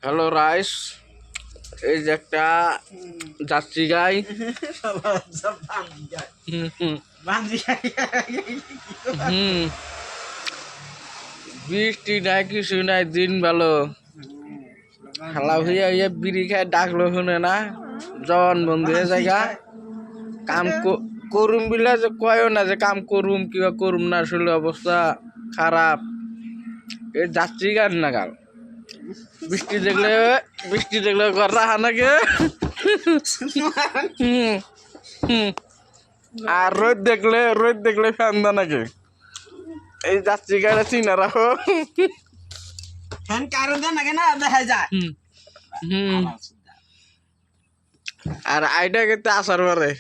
Hello rice, এই যে একটা যাত্রী গাই। হুম হুম হুম বৃষ্টি নাই, কিছু নাই, দিন ভালো। হালা হইয়া হইয়া বিড়ি খায় ডাকলো শুনে না, জন বন্ধু এ জায়গা কাম করুম বিলা যে কয়ও না যে কাম করুম কিবা করুম না, আসলে অবস্থা খারাপ। এই যাত্রী গান না গাল বৃষ্টি দেখলে ঘর রাখা নাকি। হুম হুম আর রোদ দেখলে ফ্যান দা নাকি। এই যাত্রী গাড়ি চিনা রাখো। ফ্যান কারণ দেন নাকি না দেখা যায়। হুম আর আইডা কেতে আসার পরে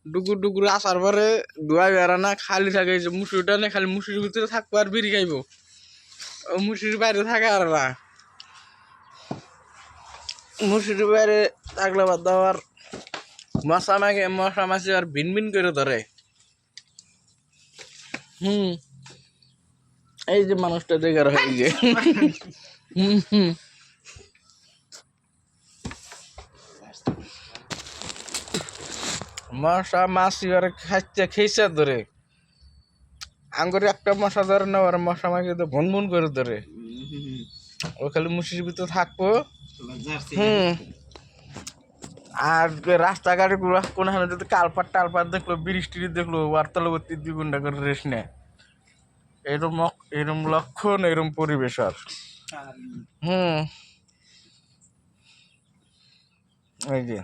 ডুকুর ডুকুর আসার পরে ধোয়া বেড়া না, খালি থাকে যে মুসুরিটা নেই, খালি মুসুরির ভিতরে থাকবো আর বিড়ি খাইবো। ও মুসুরির বাইরে থাকে আর না, মুসুরির বাইরে থাকলে বাদ দেওয়ার মশা মাছি আর ভিন ভিন করে ধরে। হুম এই যে মানুষটা দেখার হয় যে হুম হুম মশা মাছি আর খেয়েছে ধরে। আঙ্গুরে একটা মশা ধরে না, আর মশা মাছি তো ভন ভন করে ধরে। ও খালি মুসির ভিতরে থাকবো। হুম আর রাস্তাঘাট গুলো কোনখানে যদি কালপাট টালপাট দেখলো, বৃষ্টি দেখলো, বার্তালবর্তী 2 ঘন্টা করে রেস্ট নেয়। এরম এরম লক্ষণ, এরম পরিবেশ আর। হুম এই যে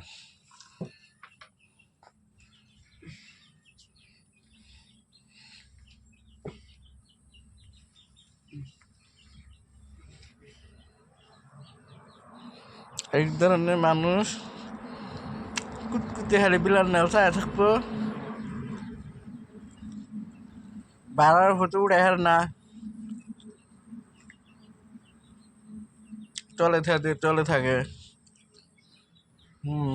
এই ধরনের মানুষ কুতকুতে হারে বিলার নেও চায় থাকবো, ভাড়ার হতে উড়ে হার না, চলে থাকে। হুম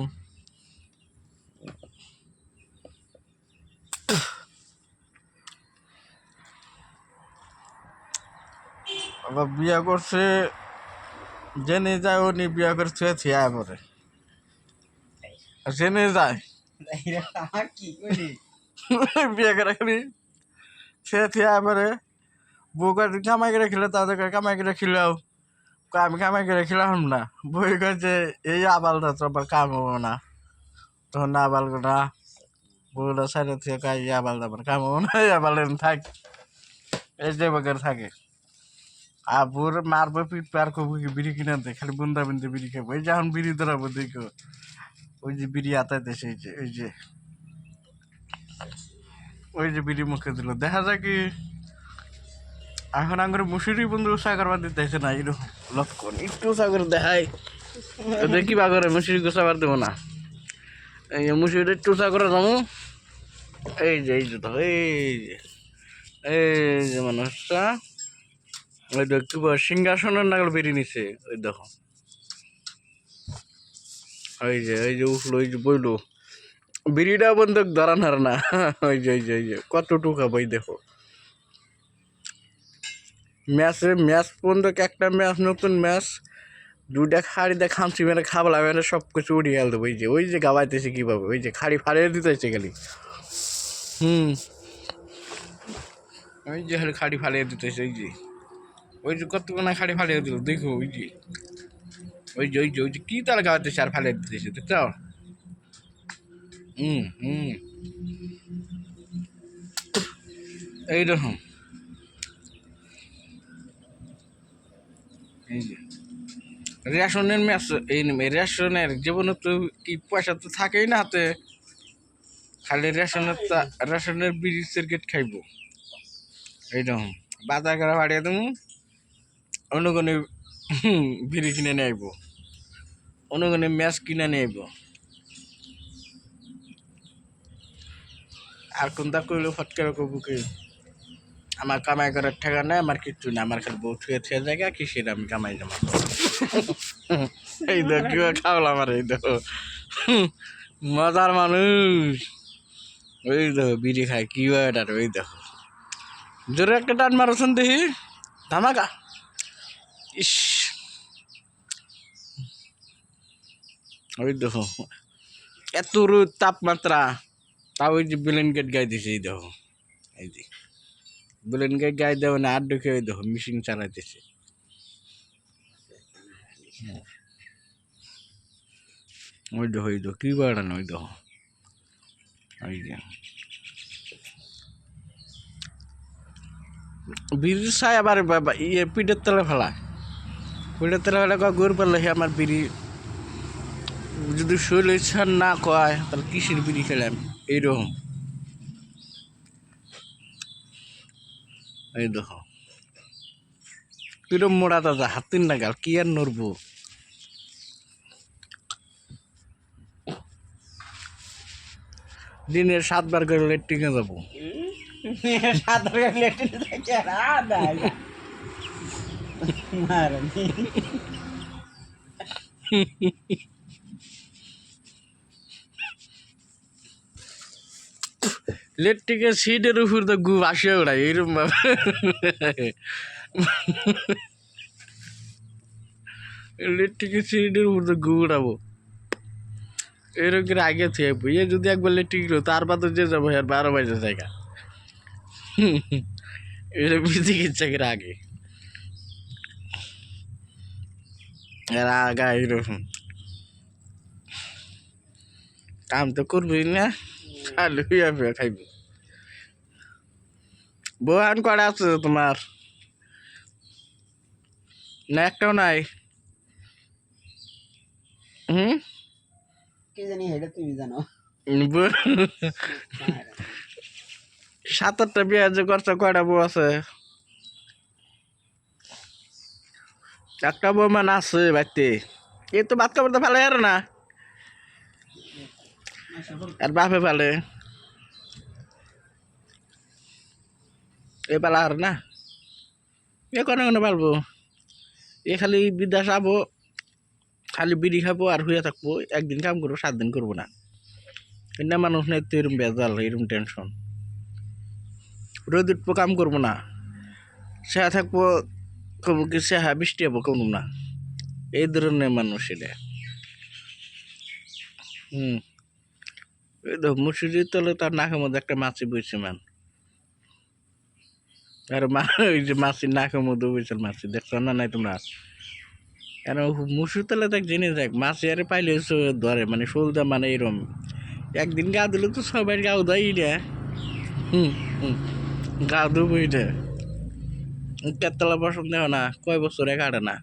আবার বিয়া করছে, জেনে যায় উনি বিয়া করছে থিয়া পরে জেনে যায় কি করি বিয়া করে খালি সে থিয়া পরে বউকে কামাই করে খেলে, তাদের কামাই করে খিলাও, আমি কামাই করে খিলাম না। বই কাছে এই আবালটা তো আবার কাম হবো না, তখন না আবাল না বউটা সাইডে থেকে কাজ আবাল আবার কাম হবো না, আবাল থাক এই যে বগের থাকে। আবুর মারবো পিট পার করবো, বিড়ি কিনে দে, খালি বুন্দা বিন্দু বিড়ি খাবো। এই যে এখন বিড়ি ধরাবো দেখো, ওই যে বিড়ি আতাইতেছে, এই যে ওই যে বিড়ি মুখে দিল, দেখা যায় কি এখন আঙ্গুর মুসুরি বন্ধু উৎসাহ করবার দিতেছে না, এরকম লক্ষণ একটু উৎসাহ করে দেখায়। দেখি বা করে মুসুরি গোসাবার দেবো না, এই মুসুরি একটু উৎসাহ করে যাবো। এই যে তো এই যে মানুষটা ওই দেখতে সিংহাসনের নাগল বেরিয়ে নিছে, ওই দেখো ওই যে উঠলো, ওই যে বইলো বিড়িটা বন্ধু ধরানার না। ওই যে কত টুকা বই দেখো, ম্যাচ বন্ধু, একটা ম্যাচ, নতুন ম্যাচ, 2টা খাড়ি দিয়ে খামচি মেরে খাবলা মেরে সব কিছু উড়িয়ে গেল। ওই যে গাবাইতেছে কিভাবে, ওই যে খাড়ি ফাড়িয়ে দিতেছে খালি। হুম ওই যে খাড়ি ফালিয়ে দিতেছে, ওই যে কতক্ষণ খাড়ি ফালিয়ে দিল দেখো, ওই যে কি তার গাওয়াতেছে আর ফালিয়ে দিতেছে, দেখছো। হুম এইরকম এই যে রেশনের ম্যাচ, এই রেশনের জীবনে তো কি পয়সা তো থাকেই না হাতে, খালি রেশনের বিড়ি সিগারেট খাইবো। এইরকম বাজার করে বাড়িয়ে দেবো, অনুগণে বিড়ি কিনে নিয়ে আইব, অনুগণে ম্যাচ কিনে নিয়ে আইব। আর কোনটা কইলো ফটকার কবু কি আমার কামাই করার ঠেকা নেই, আমার কিচ্ছু না, আমার খালি বউ থুয়ে থুয়ে জায়গা কিসের আমি কামাই জমা। এই দেখো কি খাওয়াল আমার, এই দেখো মজার মানুষ। ওই দেখো বিড়ি খায় কি এটার, ওই দেখো জোরে একটা টান মারছেন দেখি, ধামাকা। ইস ওই দেখো এত রোদ তাপমাত্রা, তাও ওই যে বেলেন গেট গায়ে দিছে, এই দেখো এই যে বেলেন গেট গায়ে দেওয়া না, আর ঢুকে ওই দেখো মেশিন চালাইতেছে। ওই দেখো কি বাড়ানো, ওই দেখো ওই যে বিড়ির ছাই আবার ইয়ে পিঠের তলে ফেলা, পিঠের তলে ফেলা কয় গরু পারলে আমার বিড়ি যদি শরীর ইচ্ছা না কয় তাহলে কিসের বিড়ি খেলাম, এইরকম। এই দেখো কিরম মোড়া দাদা, হাতির নাগাল, কি আর নড়বো। দিনের 7 বার করে লেট্রিনে যাবো। সাঁতার কাটলে থাকে আর মারানি লেট্রিকের সিটের উপর তো গু আসে ওড়াই এরকম ভাবে। লেট্রিকের সিটের উপর তো গু উড়াবো, এরকম করে আগে থেকে ইয়ে যদি একবার লেট্রিক তার বাদে যে যাবো আর 12 বাজে জায়গা। এরকম চিকিৎসা করে আগে এর আগা এরকম কাম তো করবি না, খালি হইয়া ফিয়া খাইবি। বহান করা আছে তোমার না? একটাও নাই। কি জানি এটা তুমি জানো। 7-8টা বিয়ে যে করছো, কয়টা বউ আছে? একটা বউ মানে আছে বাড়িতে, এ তো ভাত খাবার তো ফেলে আর না, আর বাপে ফেলে এ পালা আর না, এ কোনো কোনো পালবো, এ খালি বিদেশ যাবো, খালি বিড়ি খাবো আর হইয়া থাকবো, একদিন কাম করবো 7 দিন করবো না। কিন্তু মানুষ নেই তো এরম বেজাল, এরম টেনশন, রোদ উঠবো কাম করবো না, সে থাকবো কবো কি সে বৃষ্টি হবো কোনো না, এই ধরনের মানুষ এটা। এই তো মুসুরির তলে তার নাকের মধ্যে একটা মাছি বইছে মান, আর ওই যে মাছির নাকের মধ্যে বইছে মাছি, দেখছো না নাই তোমরা? কেন মুসুর তলে দেখ জিনিস দেখ, মাছি আরে পাইলে ধরে মানে শোলদা, মানে এরম একদিন গা দিলে তো সবাই গাও দেয় রে। গা ধুবো এটা, কেতলা পছন্দ হয় না, কয় বছরে কাটে না।